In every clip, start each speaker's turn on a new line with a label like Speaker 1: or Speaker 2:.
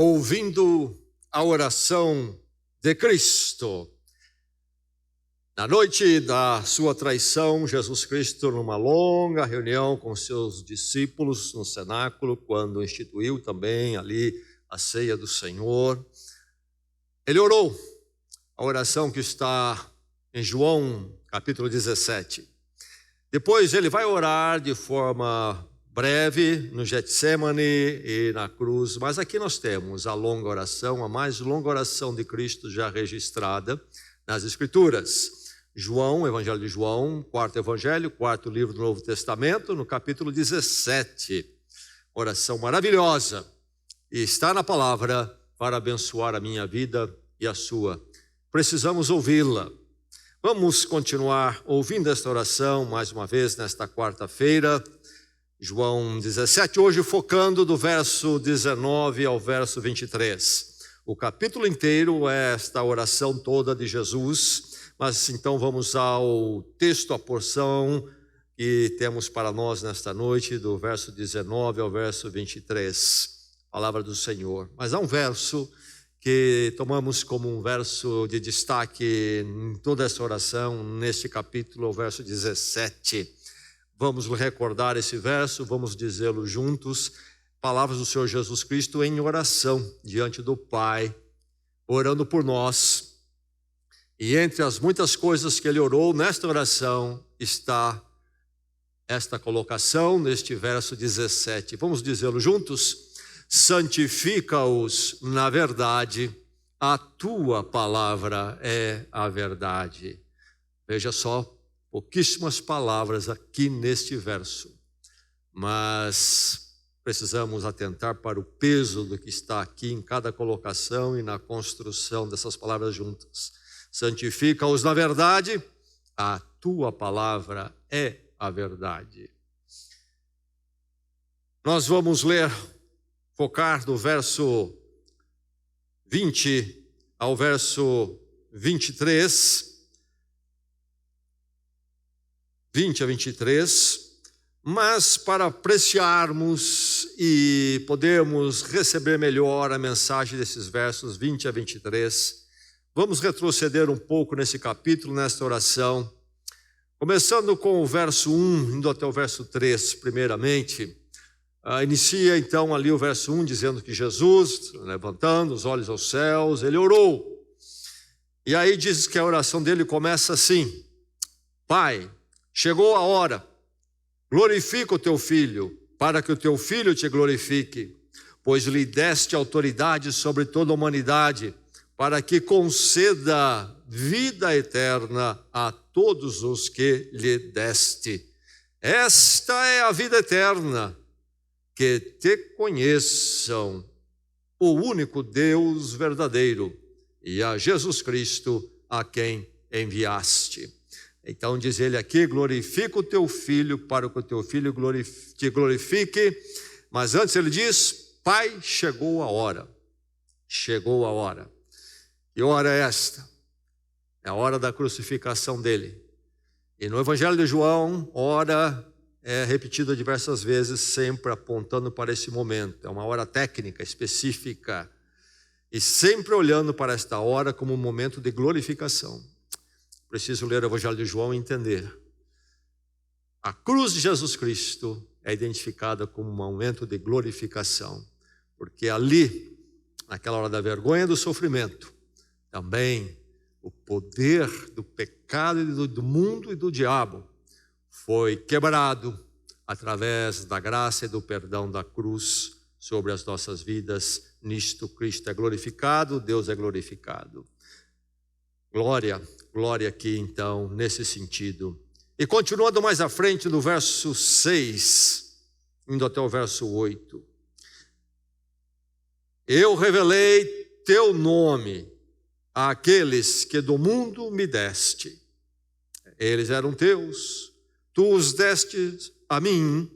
Speaker 1: ouvindo a oração de Cristo. Na noite da sua traição, Jesus Cristo, numa longa reunião com seus discípulos no cenáculo, quando instituiu também ali a ceia do Senhor, ele orou a oração que está em João capítulo 17. Depois ele vai orar de forma breve no Getsemane e na cruz, mas aqui nós temos a longa oração, a mais longa oração de Cristo já registrada nas Escrituras. João, Evangelho de João, quarto Evangelho, quarto livro do Novo Testamento, no capítulo 17. Oração maravilhosa, e está na palavra para abençoar a minha vida e a sua. Precisamos ouvi-la. Vamos continuar ouvindo esta oração mais uma vez nesta quarta-feira. João 17, hoje focando do verso 19 ao verso 23. O capítulo inteiro é esta oração toda de Jesus, mas então vamos ao texto, a porção que temos para nós nesta noite, do verso 19 ao verso 23, palavra do Senhor. Mas há um verso que tomamos como um verso de destaque em toda essa oração, neste capítulo, o verso 17. Vamos recordar esse verso, vamos dizê-lo juntos, palavras do Senhor Jesus Cristo em oração diante do Pai, orando por nós. E entre as muitas coisas que ele orou nesta oração está esta colocação neste verso 17. Vamos dizê-lo juntos? Santifica-os na verdade, a tua palavra é a verdade. Veja só, pouquíssimas palavras aqui neste verso, mas precisamos atentar para o peso do que está aqui em cada colocação e na construção dessas palavras juntas. Santifica-os na verdade, a tua palavra é a verdade. Nós vamos focar do verso 20 ao verso 23, 20 a 23, mas para apreciarmos e podermos receber melhor a mensagem desses versos 20 a 23, vamos retroceder um pouco nesse capítulo, nesta oração, começando com o verso 1, indo até o verso 3, primeiramente. Inicia então ali o verso 1, dizendo que Jesus, levantando os olhos aos céus, ele orou. E aí diz que a oração dele começa assim: Pai, chegou a hora, glorifica o teu filho, para que o teu filho te glorifique, pois lhe deste autoridade sobre toda a humanidade, para que conceda vida eterna a todos os que lhe deste. Esta é a vida eterna, que te conheçam, o único Deus verdadeiro, e a Jesus Cristo, a quem enviaste. Então diz ele aqui, glorifica o teu filho, para que o teu filho te glorifique. Mas antes ele diz, Pai, chegou a hora. Chegou a hora. Que hora é esta? É a hora da crucificação dele. E no Evangelho de João, hora é repetida diversas vezes, sempre apontando para esse momento. É uma hora técnica, específica, e sempre olhando para esta hora como um momento de glorificação. Preciso ler o Evangelho de João e entender. A cruz de Jesus Cristo é identificada como um momento de glorificação, porque ali, naquela hora da vergonha e do sofrimento, também o poder do pecado e do mundo e do diabo foi quebrado através da graça e do perdão da cruz sobre as nossas vidas. Nisto Cristo é glorificado, Deus é glorificado. Glória, glória aqui então, nesse sentido. E continuando mais à frente no verso 6, indo até o verso 8. Eu revelei teu nome àqueles que do mundo me deste. Eles eram teus, tu os deste a mim,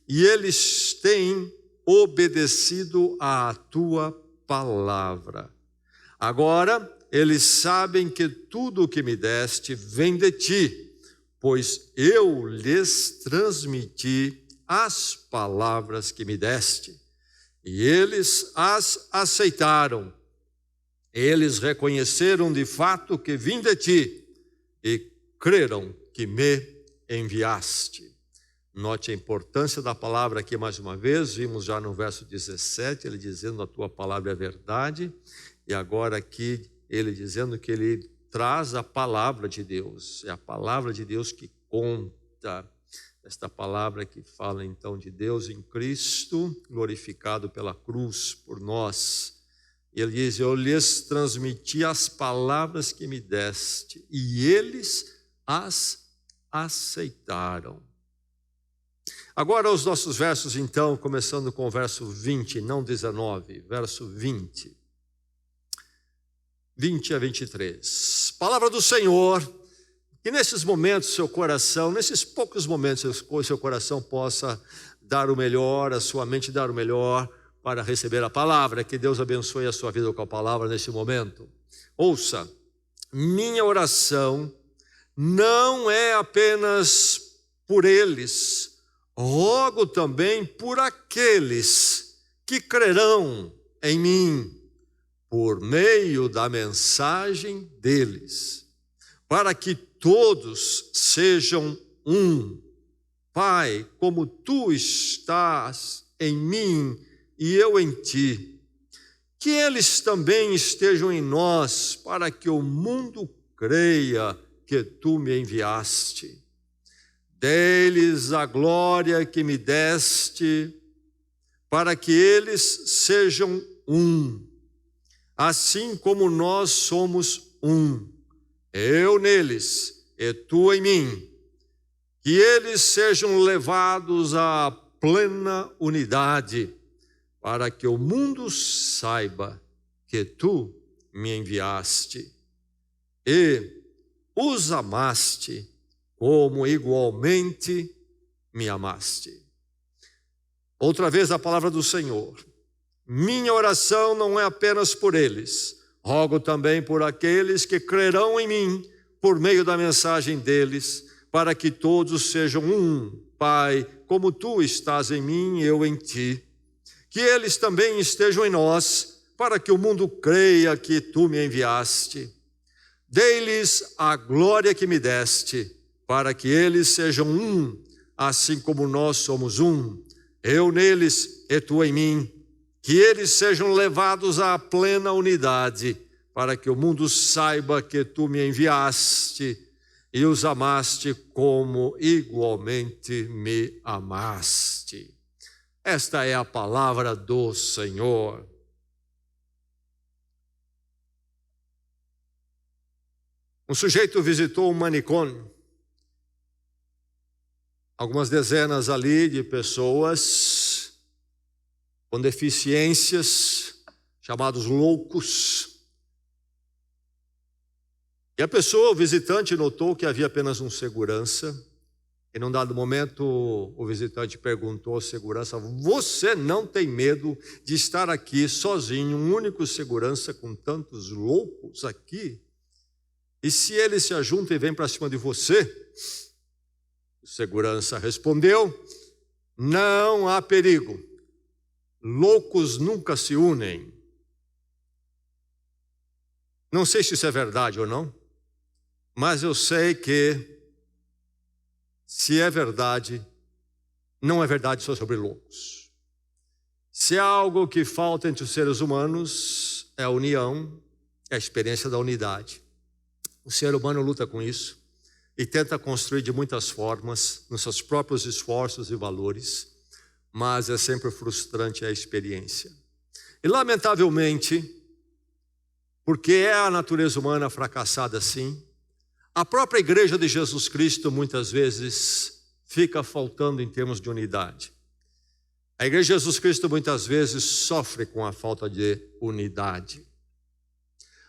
Speaker 1: e eles têm obedecido à tua palavra. Agora eles sabem que tudo o que me deste vem de ti, pois eu lhes transmiti as palavras que me deste. e eles as aceitaram. Eles reconheceram de fato que vim de ti e creram que me enviaste. Note a importância da palavra aqui mais uma vez. Vimos já no verso 17, ele dizendo: a tua palavra é verdade. E agora aqui ele dizendo que ele traz a palavra de Deus. É a palavra de Deus que conta. Esta palavra que fala então de Deus em Cristo, glorificado pela cruz por nós. Ele diz: eu lhes transmiti as palavras que me deste, e eles as aceitaram. Agora os nossos versos então, começando com o verso 20, não 19, verso 20. 20 a 23. Palavra do Senhor, que nesses momentos seu coração, nesses poucos momentos seu coração possa dar o melhor, a sua mente dar o melhor para receber a palavra. Que Deus abençoe a sua vida com a palavra nesse momento. Ouça, minha oração não é apenas por eles, rogo também por aqueles que crerão em mim, por meio da mensagem deles, para que todos sejam um. Pai, como tu estás em mim e eu em ti, que eles também estejam em nós, para que o mundo creia que tu me enviaste. Dê-lhes a glória que me deste, para que eles sejam um, assim como nós somos um. Eu neles e tu em mim, que eles sejam levados à plena unidade, para que o mundo saiba que tu me enviaste e os amaste como igualmente me amaste. Outra vez a palavra do Senhor. Minha oração não é apenas por eles, rogo também por aqueles que crerão em mim por meio da mensagem deles, para que todos sejam um. Pai, como tu estás em mim e eu em ti, que eles também estejam em nós, para que o mundo creia que tu me enviaste. Dei-lhes a glória que me deste, para que eles sejam um, assim como nós somos um. Eu neles e tu em mim, que eles sejam levados à plena unidade, para que o mundo saiba que tu me enviaste e os amaste como igualmente me amaste. Esta é a palavra do Senhor. Um sujeito visitou um manicômio. Algumas dezenas ali de pessoas com deficiências, chamados loucos. E a pessoa, o visitante, notou que havia apenas um segurança. E num dado momento, o visitante perguntou ao segurança: você não tem medo de estar aqui sozinho, um único segurança com tantos loucos aqui? E se eles se ajuntam e vêm para cima de você? O segurança respondeu: não há perigo. Loucos nunca se unem. Não sei se isso é verdade ou não, mas eu sei que, se é verdade, não é verdade só sobre loucos. Se há algo que falta entre os seres humanos, é a união, é a experiência da unidade. O ser humano luta com isso e tenta construir de muitas formas, nos seus próprios esforços e valores, mas é sempre frustrante a experiência. E lamentavelmente, porque é a natureza humana fracassada assim, a própria igreja de Jesus Cristo muitas vezes fica faltando em termos de unidade. A igreja de Jesus Cristo muitas vezes sofre com a falta de unidade.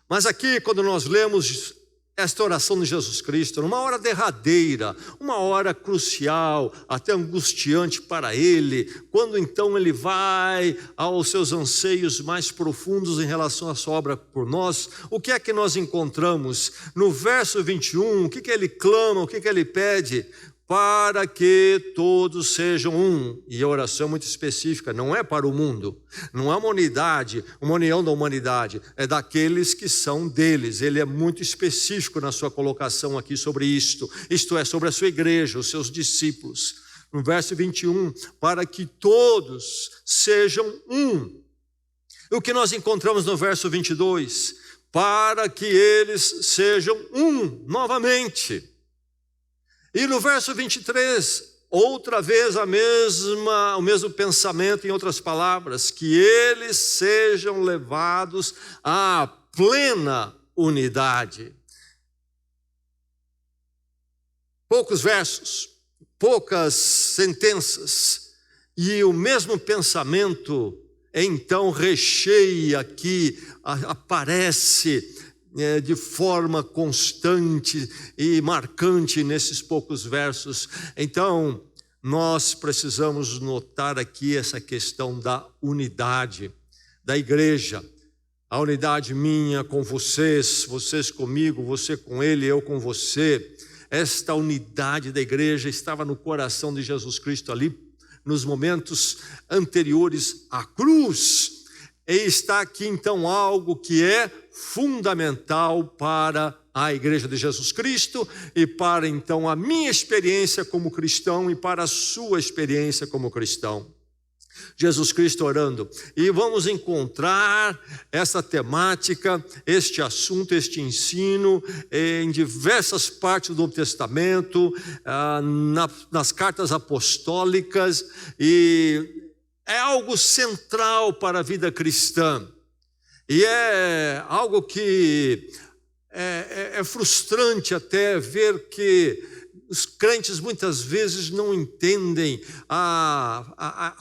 Speaker 1: Mas aqui, quando nós lemos esta oração de Jesus Cristo, numa hora derradeira, uma hora crucial, até angustiante para ele, quando então ele vai aos seus anseios mais profundos em relação à sua obra por nós, o que é que nós encontramos? No verso 21, o que ele clama, o que ele pede? para que todos sejam um. E a oração é muito específica, não é para o mundo, não é uma unidade, uma união da humanidade, é daqueles que são deles. Ele é muito específico na sua colocação aqui sobre isto é, sobre a sua igreja, os seus discípulos. No verso 21, para que todos sejam um. O que nós encontramos no verso 22? Para que eles sejam um novamente. E no verso 23, outra vez o mesmo pensamento, em outras palavras, que eles sejam levados à plena unidade. Poucos versos, poucas sentenças, e o mesmo pensamento então recheia aqui, aparece de forma constante e marcante nesses poucos versos. Então, nós precisamos notar aqui essa questão da unidade da igreja. A unidade minha com vocês, vocês comigo, você com ele, eu com você. Esta unidade da igreja estava no coração de Jesus Cristo ali, nos momentos anteriores à cruz. E está aqui então algo que é fundamental para a igreja de Jesus Cristo e para então a minha experiência como cristão e para a sua experiência como cristão. Jesus Cristo orando. E vamos encontrar essa temática, este assunto, este ensino em diversas partes do Novo Testamento, nas cartas apostólicas, e é algo central para a vida cristã. E é algo que é frustrante até ver que os crentes muitas vezes não entendem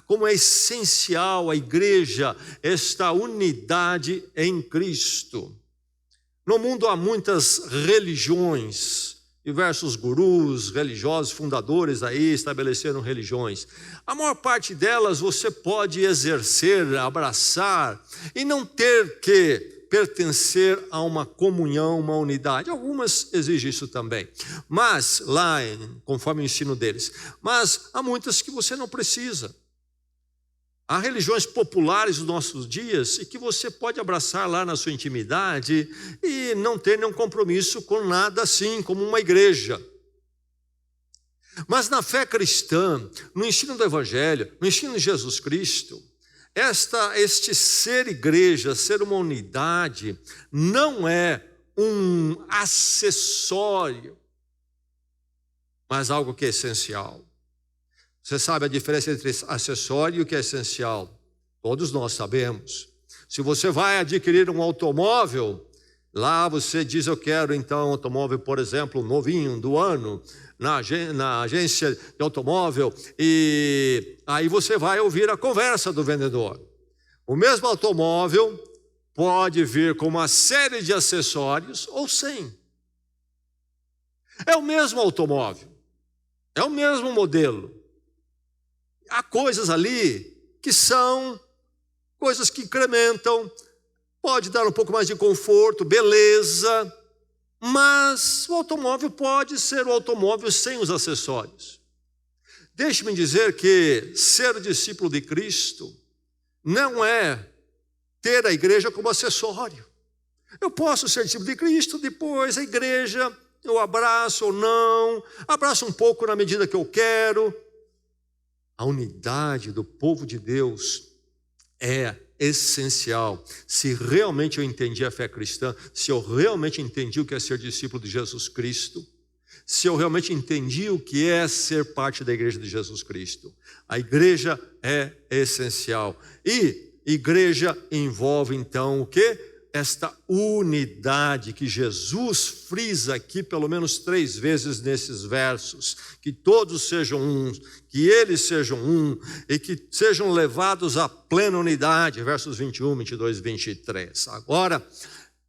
Speaker 1: como é essencial a igreja, esta unidade em Cristo. No mundo há muitas religiões, diversos gurus religiosos, fundadores aí estabeleceram religiões. A maior parte delas você pode exercer, abraçar e não ter que pertencer a uma comunhão, uma unidade. Algumas exigem isso também, mas lá, conforme o ensino deles. Mas há muitas que você não precisa. Há religiões populares dos nossos dias e que você pode abraçar lá na sua intimidade e não ter nenhum compromisso com nada assim, como uma igreja. Mas na fé cristã, no ensino do Evangelho, no ensino de Jesus Cristo, este ser igreja, ser uma unidade, não é um acessório, mas algo que é essencial. Você sabe a diferença entre acessório e o que é essencial? Todos nós sabemos. Se você vai adquirir um automóvel, lá você diz, eu quero então um automóvel, por exemplo, novinho, do ano, na agência de automóvel, e aí você vai ouvir a conversa do vendedor. O mesmo automóvel pode vir com uma série de acessórios ou sem. É o mesmo automóvel, é o mesmo modelo. Há coisas ali que são coisas que incrementam, pode dar um pouco mais de conforto, beleza, mas o automóvel pode ser o automóvel sem os acessórios. Deixe-me dizer que ser discípulo de Cristo não é ter a igreja como acessório. Eu posso ser discípulo de Cristo, depois a igreja eu abraço ou não, abraço um pouco na medida que eu quero. A unidade do povo de Deus é essencial. Se realmente eu entendi a fé cristã, se eu realmente entendi o que é ser discípulo de Jesus Cristo, se eu realmente entendi o que é ser parte da igreja de Jesus Cristo, a igreja é essencial. E igreja envolve então o quê? Esta unidade que Jesus frisa aqui pelo menos 3 vezes nesses versos, que todos sejam um, que eles sejam um e que sejam levados à plena unidade, versos 21, 22 e 23. Agora,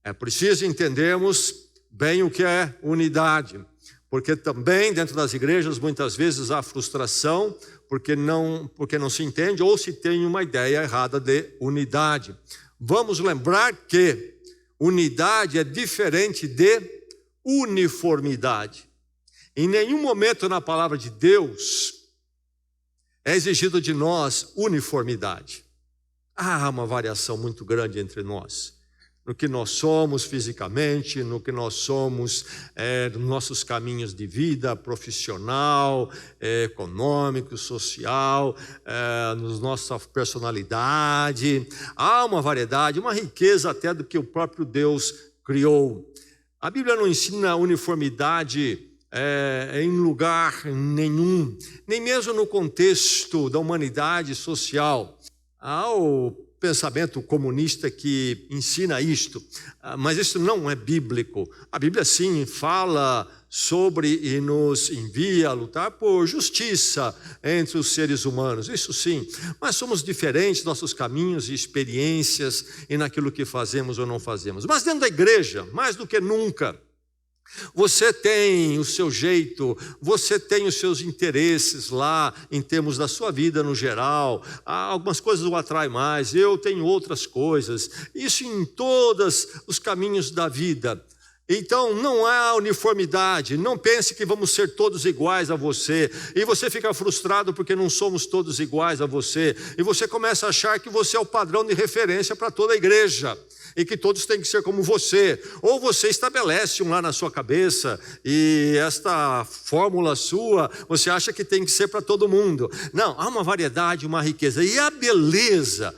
Speaker 1: é preciso entendermos bem o que é unidade, porque também dentro das igrejas muitas vezes há frustração, porque não se entende ou se tem uma ideia errada de unidade. Vamos lembrar que unidade é diferente de uniformidade. Em nenhum momento na palavra de Deus é exigido de nós uniformidade. Há uma variação muito grande entre nós, no que nós somos fisicamente, no que nós somos nos nossos caminhos de vida, profissional, econômico, social, na nossa personalidade. Há uma variedade, uma riqueza até do que o próprio Deus criou. A Bíblia não ensina uniformidade em lugar nenhum, nem mesmo no contexto da humanidade social. Há o pensamento comunista que ensina isto, mas isso não é bíblico. A Bíblia sim fala sobre e nos envia a lutar por justiça entre os seres humanos, isso sim, mas somos diferentes, nossos caminhos e experiências e naquilo que fazemos ou não fazemos. Mas dentro da igreja, mais do que nunca, você tem o seu jeito, você tem os seus interesses lá em termos da sua vida no geral. Algumas coisas o atraem mais, eu tenho outras coisas. Isso em todos os caminhos da vida. Então não há uniformidade, não pense que vamos ser todos iguais a você, e você fica frustrado porque não somos todos iguais a você, e você começa a achar que você é o padrão de referência para toda a igreja, e que todos têm que ser como você, ou você estabelece um lá na sua cabeça, e esta fórmula sua, você acha que tem que ser para todo mundo. Não, há uma variedade, uma riqueza, e a beleza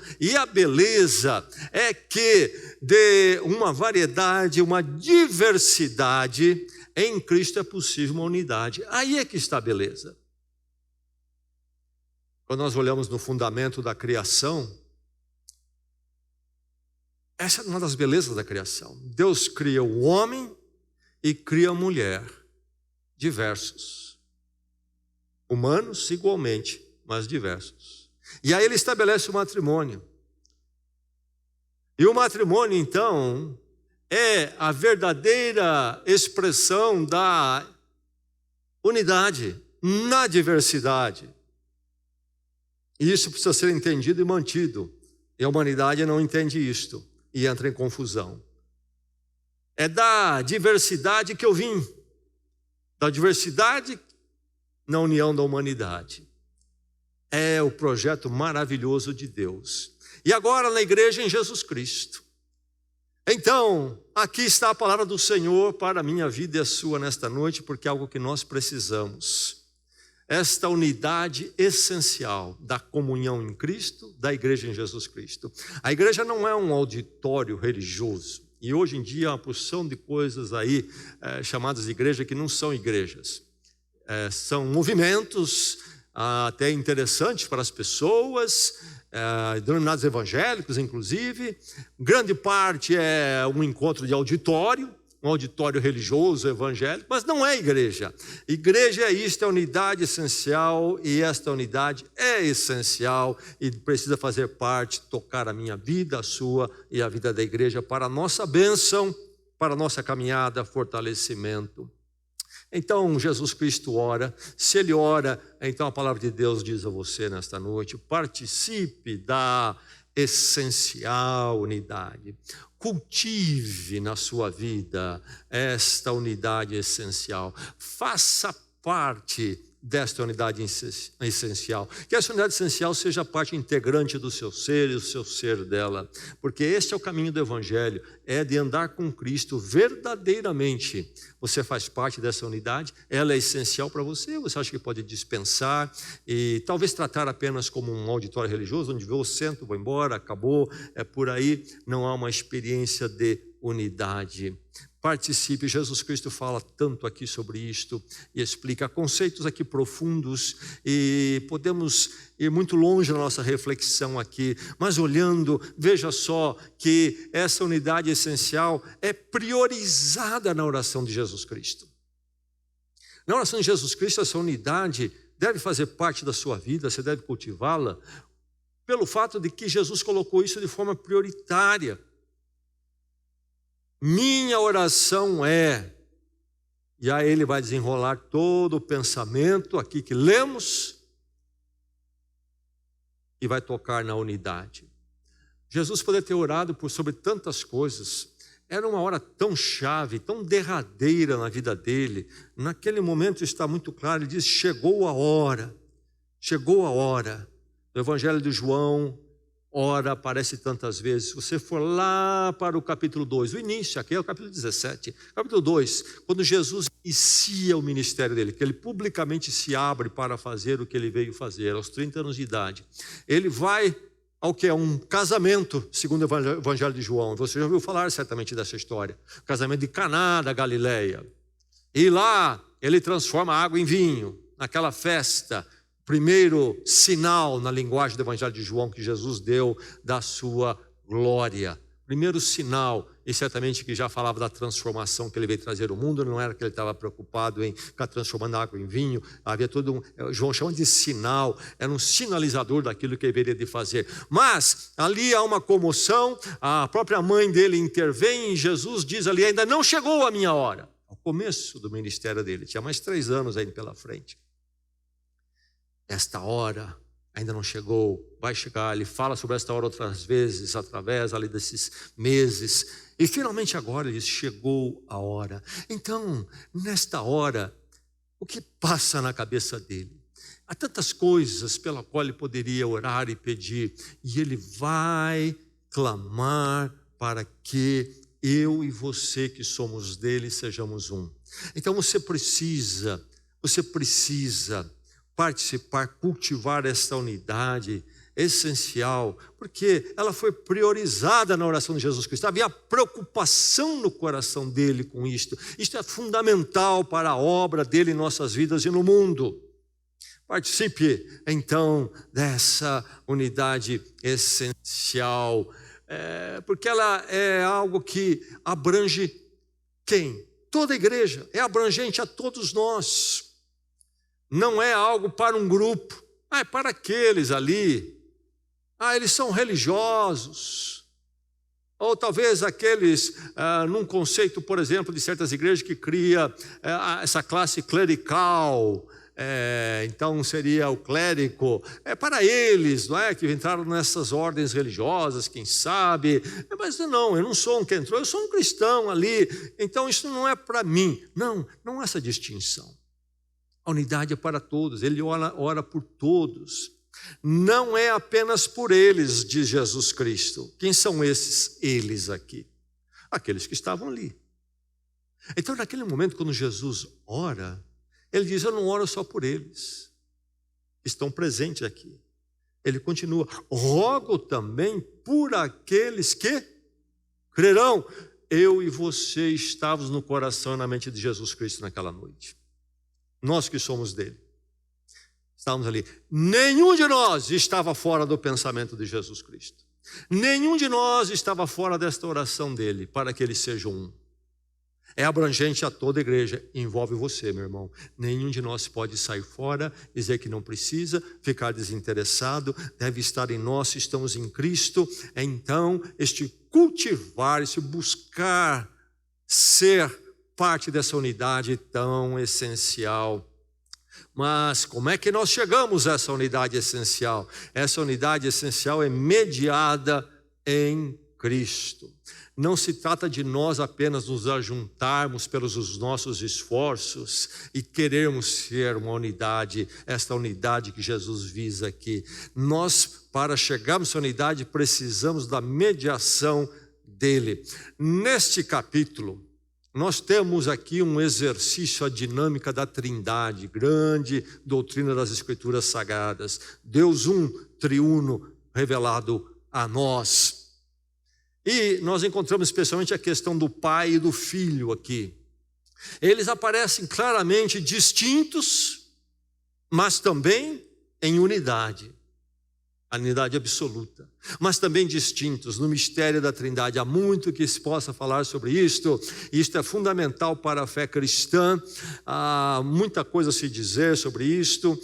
Speaker 1: é que de uma variedade, uma diversidade, em Cristo é possível uma unidade. Aí é que está a beleza. Quando nós olhamos no fundamento da criação, essa é uma das belezas da criação. Deus cria o homem e cria a mulher, diversos. Humanos igualmente, mas diversos. E aí ele estabelece o matrimônio. E o matrimônio, então, é a verdadeira expressão da unidade na diversidade. E isso precisa ser entendido e mantido. E a humanidade não entende isto e entra em confusão. É da diversidade que eu vim, da diversidade na união da humanidade. É o projeto maravilhoso de Deus. E agora na igreja em Jesus Cristo. Então, aqui está a palavra do Senhor para a minha vida e a sua nesta noite, porque é algo que nós precisamos. Esta unidade essencial da comunhão em Cristo, da igreja em Jesus Cristo. A igreja não é um auditório religioso. E hoje em dia há uma porção de coisas aí chamadas de igreja que não são igrejas. São movimentos até interessantes para as pessoas, denominados evangélicos, inclusive. Grande parte é um encontro de auditório, um auditório religioso, evangélico, mas não é igreja. Igreja é isto, é unidade essencial, e esta unidade é essencial e precisa fazer parte, tocar a minha vida, a sua e a vida da igreja para a nossa bênção, para a nossa caminhada, fortalecimento. Então Jesus Cristo ora, se Ele ora, então a palavra de Deus diz a você nesta noite, participe da essencial unidade. Cultive na sua vida esta unidade essencial. Faça parte desta unidade essencial. Que essa unidade essencial seja parte integrante do seu ser e do seu ser dela. Porque este é o caminho do Evangelho, é de andar com Cristo verdadeiramente. Você faz parte dessa unidade, ela é essencial para você, você acha que pode dispensar e talvez tratar apenas como um auditório religioso, onde eu sento, vou embora, acabou, é por aí, não há uma experiência de unidade. Participe, Jesus Cristo fala tanto aqui sobre isto e explica conceitos aqui profundos e podemos ir muito longe na nossa reflexão aqui, mas olhando, veja só que essa unidade essencial é priorizada na oração de Jesus Cristo. Na oração de Jesus Cristo, essa unidade deve fazer parte da sua vida, você deve cultivá-la, pelo fato de que Jesus colocou isso de forma prioritária. Minha oração é, e aí ele vai desenrolar todo o pensamento aqui que lemos e vai tocar na unidade. Jesus poderia ter orado sobre tantas coisas, Era uma hora tão chave, tão derradeira na vida dele. Naquele momento está muito claro, ele diz, chegou a hora. Chegou a hora. No Evangelho de João, hora aparece tantas vezes. Se você for lá para o capítulo 2, o início, aqui é o capítulo 17. Capítulo 2, quando Jesus inicia o ministério dele, que ele publicamente se abre para fazer o que ele veio fazer, aos 30 anos de idade. Ele vai ao que é um casamento, segundo o Evangelho de João. Você já ouviu falar certamente dessa história. O casamento de Caná da Galileia. E lá ele transforma a água em vinho, naquela festa. Primeiro sinal na linguagem do Evangelho de João que Jesus deu da sua glória. Primeiro sinal, e certamente que já falava da transformação que ele veio trazer ao mundo, não era que ele estava preocupado em ficar transformando a água em vinho, havia todo João chama de sinal, era um sinalizador daquilo que ele deveria de fazer. Mas ali há uma comoção, a própria mãe dele intervém e Jesus diz ali, ainda não chegou a minha hora. Ao começo do ministério dele, tinha mais 3 anos ainda pela frente. Esta hora ainda não chegou, vai chegar. Ele fala sobre esta hora outras vezes, através ali desses meses. E finalmente agora ele diz, chegou a hora. Então, nesta hora, o que passa na cabeça dele? Há tantas coisas pela qual ele poderia orar e pedir. E ele vai clamar para que eu e você que somos dele sejamos um. Então você precisa participar, cultivar esta unidade essencial, porque ela foi priorizada na oração de Jesus Cristo. Havia preocupação no coração dele com isto. Isto é fundamental para a obra dele em nossas vidas e no mundo. Participe, então, dessa unidade essencial, porque ela é algo que abrange quem? Toda a igreja, é abrangente a todos nós. Não é algo para um grupo, é para aqueles ali. Eles são religiosos. Ou talvez aqueles, num conceito, por exemplo, de certas igrejas que cria essa classe clerical. Então seria o clérigo. É para eles, não é? Que entraram nessas ordens religiosas, quem sabe. Mas não, eu não sou um que entrou, eu sou um cristão ali. Então isso não é para mim. Não é essa distinção. A unidade é para todos, ele ora por todos. Não é apenas por eles, diz Jesus Cristo. Quem são esses eles aqui? Aqueles que estavam ali. Então, naquele momento, quando Jesus ora, ele diz, eu não oro só por eles, que estão presentes aqui. Ele continua, rogo também por aqueles que crerão. Eu e você estávamos no coração e na mente de Jesus Cristo naquela noite. Nós que somos dele, estávamos ali. Nenhum de nós estava fora do pensamento de Jesus Cristo. Nenhum de nós estava fora desta oração dele, para que eles sejam um. É abrangente a toda a igreja, envolve você, meu irmão. Nenhum de nós pode sair fora, dizer que não precisa, ficar desinteressado, deve estar em nós, se estamos em Cristo. Então, este cultivar, este buscar ser parte dessa unidade tão essencial. Mas como é que nós chegamos a essa unidade essencial? Essa unidade essencial é mediada em Cristo. Não se trata de nós apenas nos ajuntarmos pelos nossos esforços e querermos ser uma unidade, esta unidade que Jesus visa aqui. Nós, para chegarmos à unidade, precisamos da mediação dele. Neste capítulo, nós temos aqui um exercício, a dinâmica da Trindade, grande doutrina das Escrituras Sagradas. Deus triuno, revelado a nós. E nós encontramos especialmente a questão do Pai e do Filho aqui. Eles aparecem claramente distintos, mas também em unidade. A unidade absoluta, mas também distintos no mistério da Trindade. Há muito que se possa falar sobre isto. Isto é fundamental para a fé cristã. Há muita coisa a se dizer sobre isto.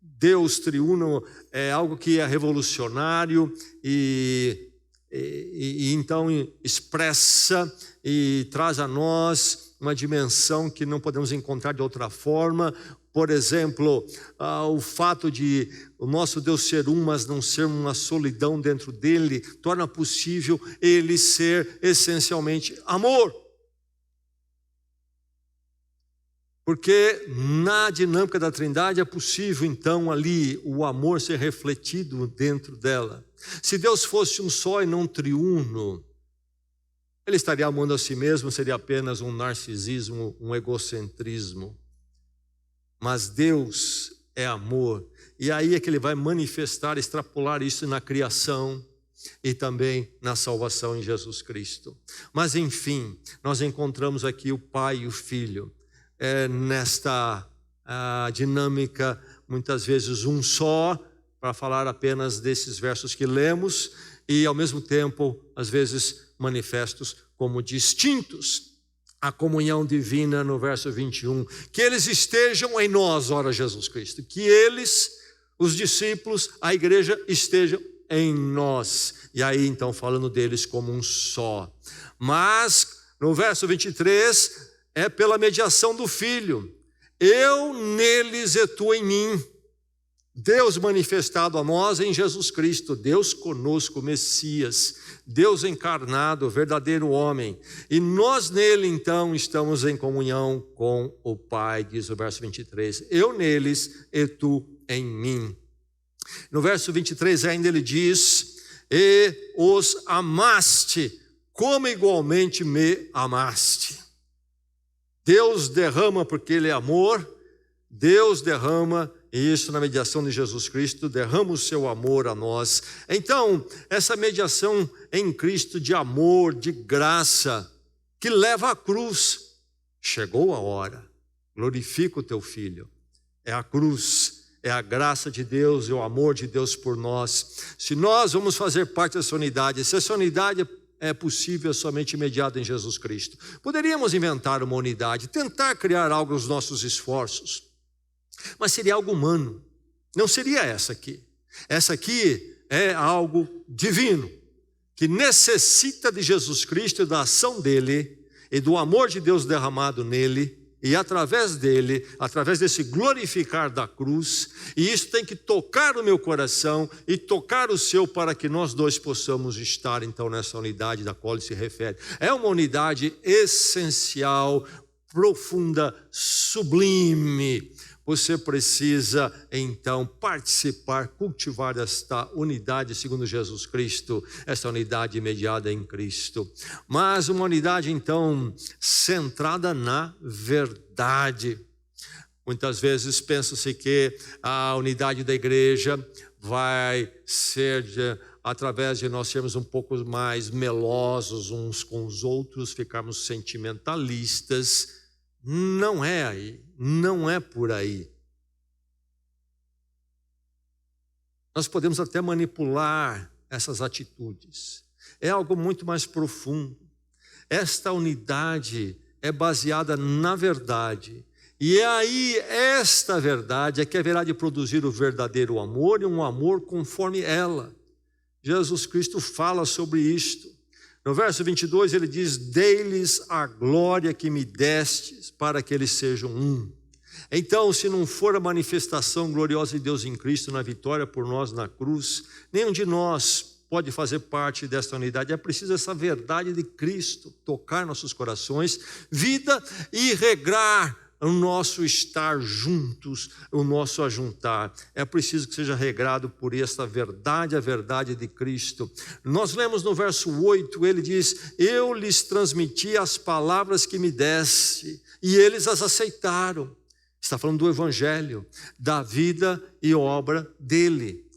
Speaker 1: Deus triuno é algo que é revolucionário e então expressa e traz a nós uma dimensão que não podemos encontrar de outra forma. Por exemplo, o fato de o nosso Deus ser um, mas não ser uma solidão dentro dele, torna possível ele ser essencialmente amor. Porque na dinâmica da Trindade é possível, então, ali o amor ser refletido dentro dela. Se Deus fosse um só e não triuno, ele estaria amando a si mesmo, seria apenas um narcisismo, um egocentrismo. Mas Deus é amor. E aí é que ele vai manifestar, extrapolar isso na criação e também na salvação em Jesus Cristo. Mas enfim, nós encontramos aqui o Pai e o Filho. Nesta dinâmica, muitas vezes um só, para falar apenas desses versos que lemos, e ao mesmo tempo, às vezes, manifestos como distintos. A comunhão divina no verso 21, que eles estejam em nós, ora Jesus Cristo, que eles, os discípulos, a igreja estejam em nós. E aí então falando deles como um só. Mas no verso 23 é pela mediação do Filho. Eu neles e tu em mim. Deus manifestado a nós em Jesus Cristo, Deus conosco, Messias, Deus encarnado, verdadeiro homem. E nós nele, então, estamos em comunhão com o Pai, diz o verso 23. Eu neles e tu em mim. No verso 23 ainda ele diz, e os amaste, como igualmente me amaste. Deus derrama, porque ele é amor, Deus derrama, e isso na mediação de Jesus Cristo, derrama o seu amor a nós. Então, essa mediação em Cristo de amor, de graça, que leva à cruz. Chegou a hora, glorifica o teu Filho. É a cruz, é a graça de Deus e o amor de Deus por nós. Se nós vamos fazer parte dessa unidade, se essa unidade é possível, é somente mediada em Jesus Cristo. Poderíamos inventar uma unidade, tentar criar algo nos nossos esforços, mas seria algo humano, não seria essa aqui. Essa aqui é algo divino, que necessita de Jesus Cristo e da ação dele, e do amor de Deus derramado nele, e através dele, através desse glorificar da cruz, e isso tem que tocar o meu coração e tocar o seu, para que nós dois possamos estar então nessa unidade da qual ele se refere. É uma unidade essencial, profunda, sublime. Você precisa, então, participar, cultivar esta unidade segundo Jesus Cristo, esta unidade mediada em Cristo. Mas uma unidade, então, centrada na verdade. Muitas vezes pensa-se que a unidade da igreja vai ser através de nós sermos um pouco mais melosos uns com os outros, ficarmos sentimentalistas. Não é aí, não é por aí. Nós podemos até manipular essas atitudes. É algo muito mais profundo. Esta unidade é baseada na verdade. E é aí esta verdade é que haverá de produzir o verdadeiro amor e um amor conforme ela. Jesus Cristo fala sobre isto. No verso 22 ele diz, dei-lhes a glória que me destes, para que eles sejam um. Então, se não for a manifestação gloriosa de Deus em Cristo, na vitória por nós na cruz, nenhum de nós pode fazer parte desta unidade. É preciso essa verdade de Cristo tocar nossos corações, vida e regrar o nosso estar juntos, o nosso ajuntar. É preciso que seja regrado por esta verdade, a verdade de Cristo. Nós lemos no verso 8, ele diz, eu lhes transmiti as palavras que me deste, e eles as aceitaram. Está falando do Evangelho, da vida e obra dele,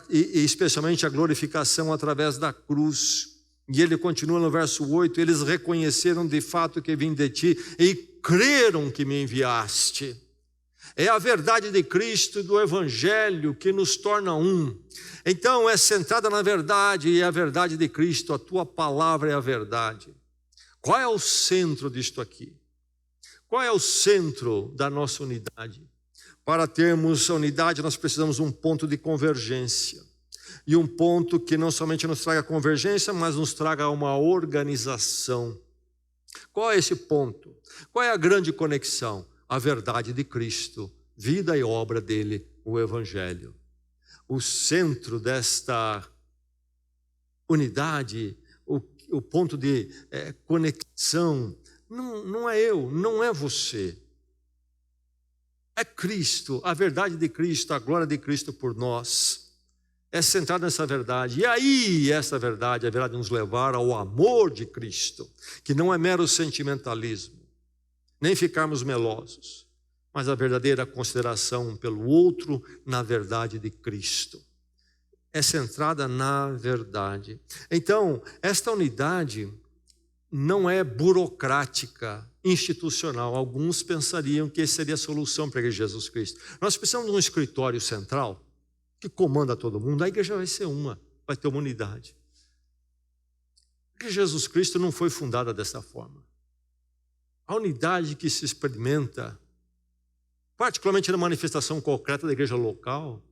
Speaker 1: e especialmente a glorificação através da cruz. E ele continua no verso 8, eles reconheceram de fato que vim de ti e creram que me enviaste. É a verdade de Cristo e do Evangelho que nos torna um. Então é centrada na verdade, e é a verdade de Cristo, a tua palavra é a verdade. Qual é o centro disto aqui? Qual é o centro da nossa unidade? Para termos a unidade, nós precisamos de um ponto de convergência. E um ponto que não somente nos traga convergência, mas nos traga uma organização. Qual é esse ponto? Qual é a grande conexão? a verdade de Cristo, vida e obra dele, o Evangelho. O centro desta unidade, o ponto de conexão, não é eu, não é você. É Cristo, a verdade de Cristo, a glória de Cristo por nós. É centrado nessa verdade. E aí, essa verdade haverá de nos levar ao amor de Cristo, que não é mero sentimentalismo, nem ficarmos melosos, mas a verdadeira consideração pelo outro na verdade de Cristo. É centrada na verdade. Então, esta unidade não é burocrática, institucional. Alguns pensariam que essa seria a solução para a igreja de Jesus Cristo. Nós precisamos de um escritório central que comanda todo mundo. A igreja vai ser uma, vai ter uma unidade. A igreja de Jesus Cristo não foi fundada dessa forma. A unidade que se experimenta, particularmente na manifestação concreta da igreja local,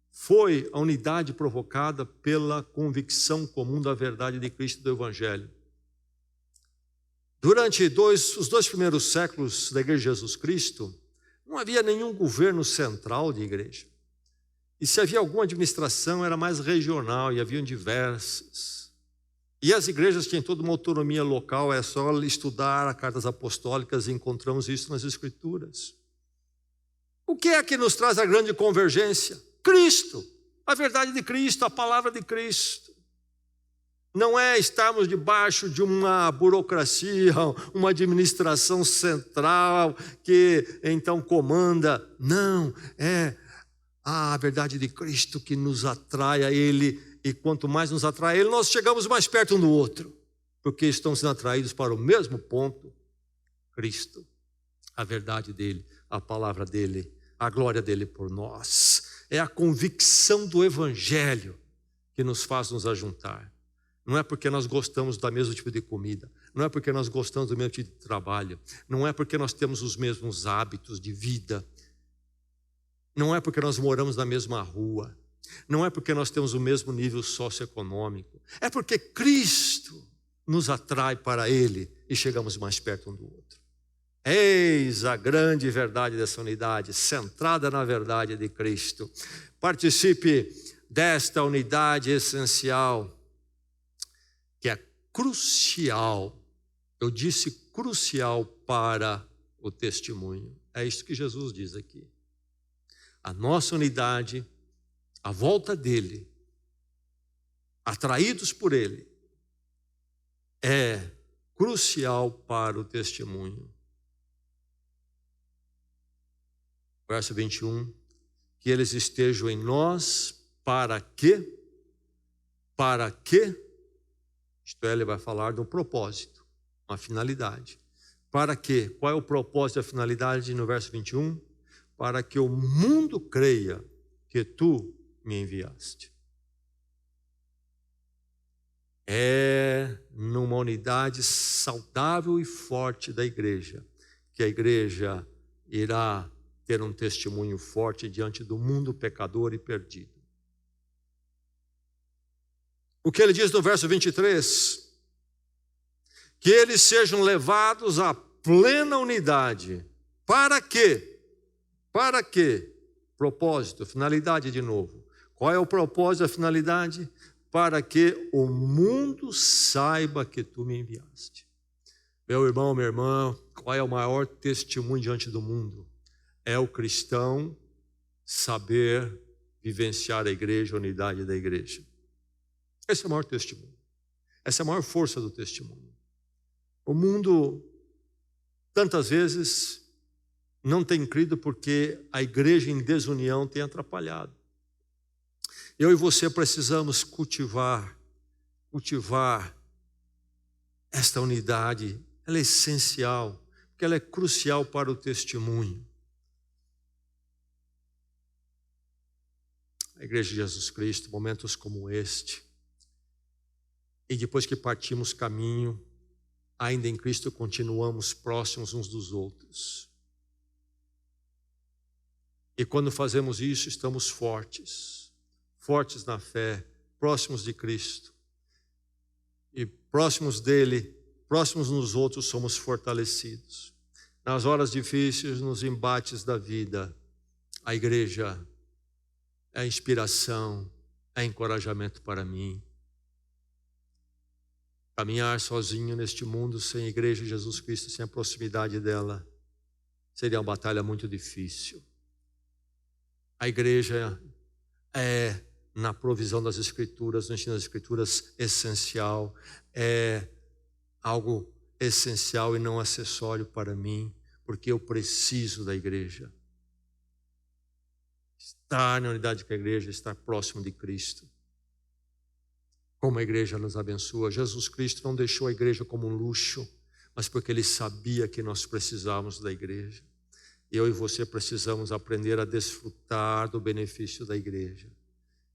Speaker 1: foi a unidade provocada pela convicção comum da verdade de Cristo e do Evangelho. Durante os 2 primeiros séculos da igreja de Jesus Cristo, não havia nenhum governo central de igreja. E se havia alguma administração, era mais regional, e haviam diversas. E as igrejas tinham toda uma autonomia local, é só estudar as cartas apostólicas e encontramos isso nas Escrituras. O que é que nos traz a grande convergência? Cristo, a verdade de Cristo, a palavra de Cristo. Não é estarmos debaixo de uma burocracia, uma administração central que então comanda. Não, é a verdade de Cristo que nos atrai a Ele. E quanto mais nos atrai a Ele, nós chegamos mais perto um do outro. Porque estamos sendo atraídos para o mesmo ponto. Cristo, a verdade dEle, a palavra dEle, a glória dEle por nós. É a convicção do Evangelho que nos faz nos ajuntar. Não é porque nós gostamos do mesmo tipo de comida, não é porque nós gostamos do mesmo tipo de trabalho, não é porque nós temos os mesmos hábitos de vida, não é porque nós moramos na mesma rua, não é porque nós temos o mesmo nível socioeconômico, é porque Cristo nos atrai para Ele e chegamos mais perto um do outro. Eis a grande verdade dessa unidade, centrada na verdade de Cristo. Participe desta unidade essencial, que é crucial, eu disse crucial para o testemunho. É isso que Jesus diz aqui. A nossa unidade, a volta dele, atraídos por ele, é crucial para o testemunho. Verso 21, que eles estejam em nós, para quê? Para quê? Isto é, ele vai falar de um propósito, uma finalidade. Para quê? Qual é o propósito e a finalidade no verso 21? Para que o mundo creia que tu me enviaste. É numa unidade saudável e forte da igreja que a igreja irá ter um testemunho forte diante do mundo pecador e perdido. O que ele diz no verso 23? Que eles sejam levados à plena unidade. Para quê? Para quê? Propósito, finalidade de novo. Qual é o propósito, a finalidade? Para que o mundo saiba que tu me enviaste. Meu irmão, minha irmã, qual é o maior testemunho diante do mundo? É o cristão saber vivenciar a igreja, a unidade da igreja. Esse é o maior testemunho. Essa é a maior força do testemunho. O mundo, tantas vezes, não tem crido porque a igreja em desunião tem atrapalhado. Eu e você precisamos cultivar esta unidade. Ela é essencial, porque ela é crucial para o testemunho. A igreja de Jesus Cristo, momentos como este, e depois que partimos caminho, ainda em Cristo continuamos próximos uns dos outros. E quando fazemos isso, estamos fortes na fé, próximos de Cristo. E próximos dele, próximos nos outros, somos fortalecidos. nas horas difíceis, nos embates da vida, a igreja é inspiração, é encorajamento para mim. Caminhar sozinho neste mundo, sem a igreja de Jesus Cristo, sem a proximidade dela, seria uma batalha muito difícil. A igreja é, na provisão das Escrituras, no ensino das Escrituras, essencial, é algo essencial e não acessório para mim, porque eu preciso da igreja. Estar na unidade com a igreja, estar próximo de Cristo. Como a igreja nos abençoa. Jesus Cristo não deixou a igreja como um luxo, mas porque Ele sabia que nós precisávamos da igreja. Eu e você precisamos aprender a desfrutar do benefício da igreja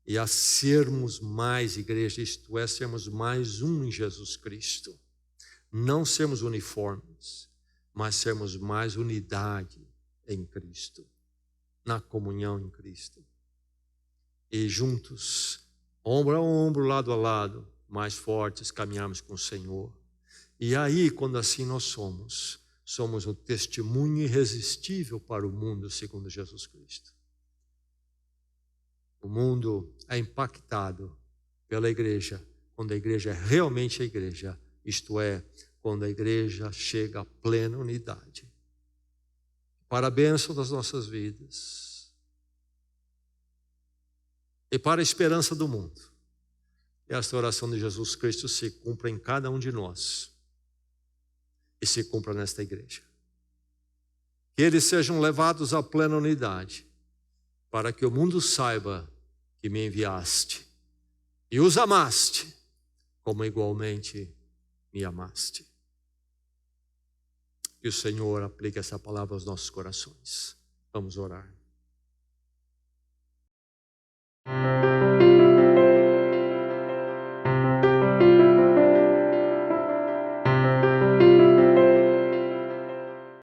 Speaker 1: e a sermos mais igreja, isto é, sermos mais um em Jesus Cristo. Não sermos uniformes, mas sermos mais unidade em Cristo, na comunhão em Cristo. E juntos, ombro a ombro, lado a lado, mais fortes, caminharmos com o Senhor. E aí, quando assim nós somos um testemunho irresistível para o mundo, segundo Jesus Cristo. O mundo é impactado pela igreja, quando a igreja é realmente a igreja, isto é, quando a igreja chega à plena unidade. Para a bênção das nossas vidas e para a esperança do mundo. E esta oração de Jesus Cristo se cumpra em cada um de nós e se cumpra nesta igreja. Que eles sejam levados à plena unidade, para que o mundo saiba que me enviaste e os amaste, como igualmente me amaste. Que o Senhor aplique essa palavra aos nossos corações. Vamos orar.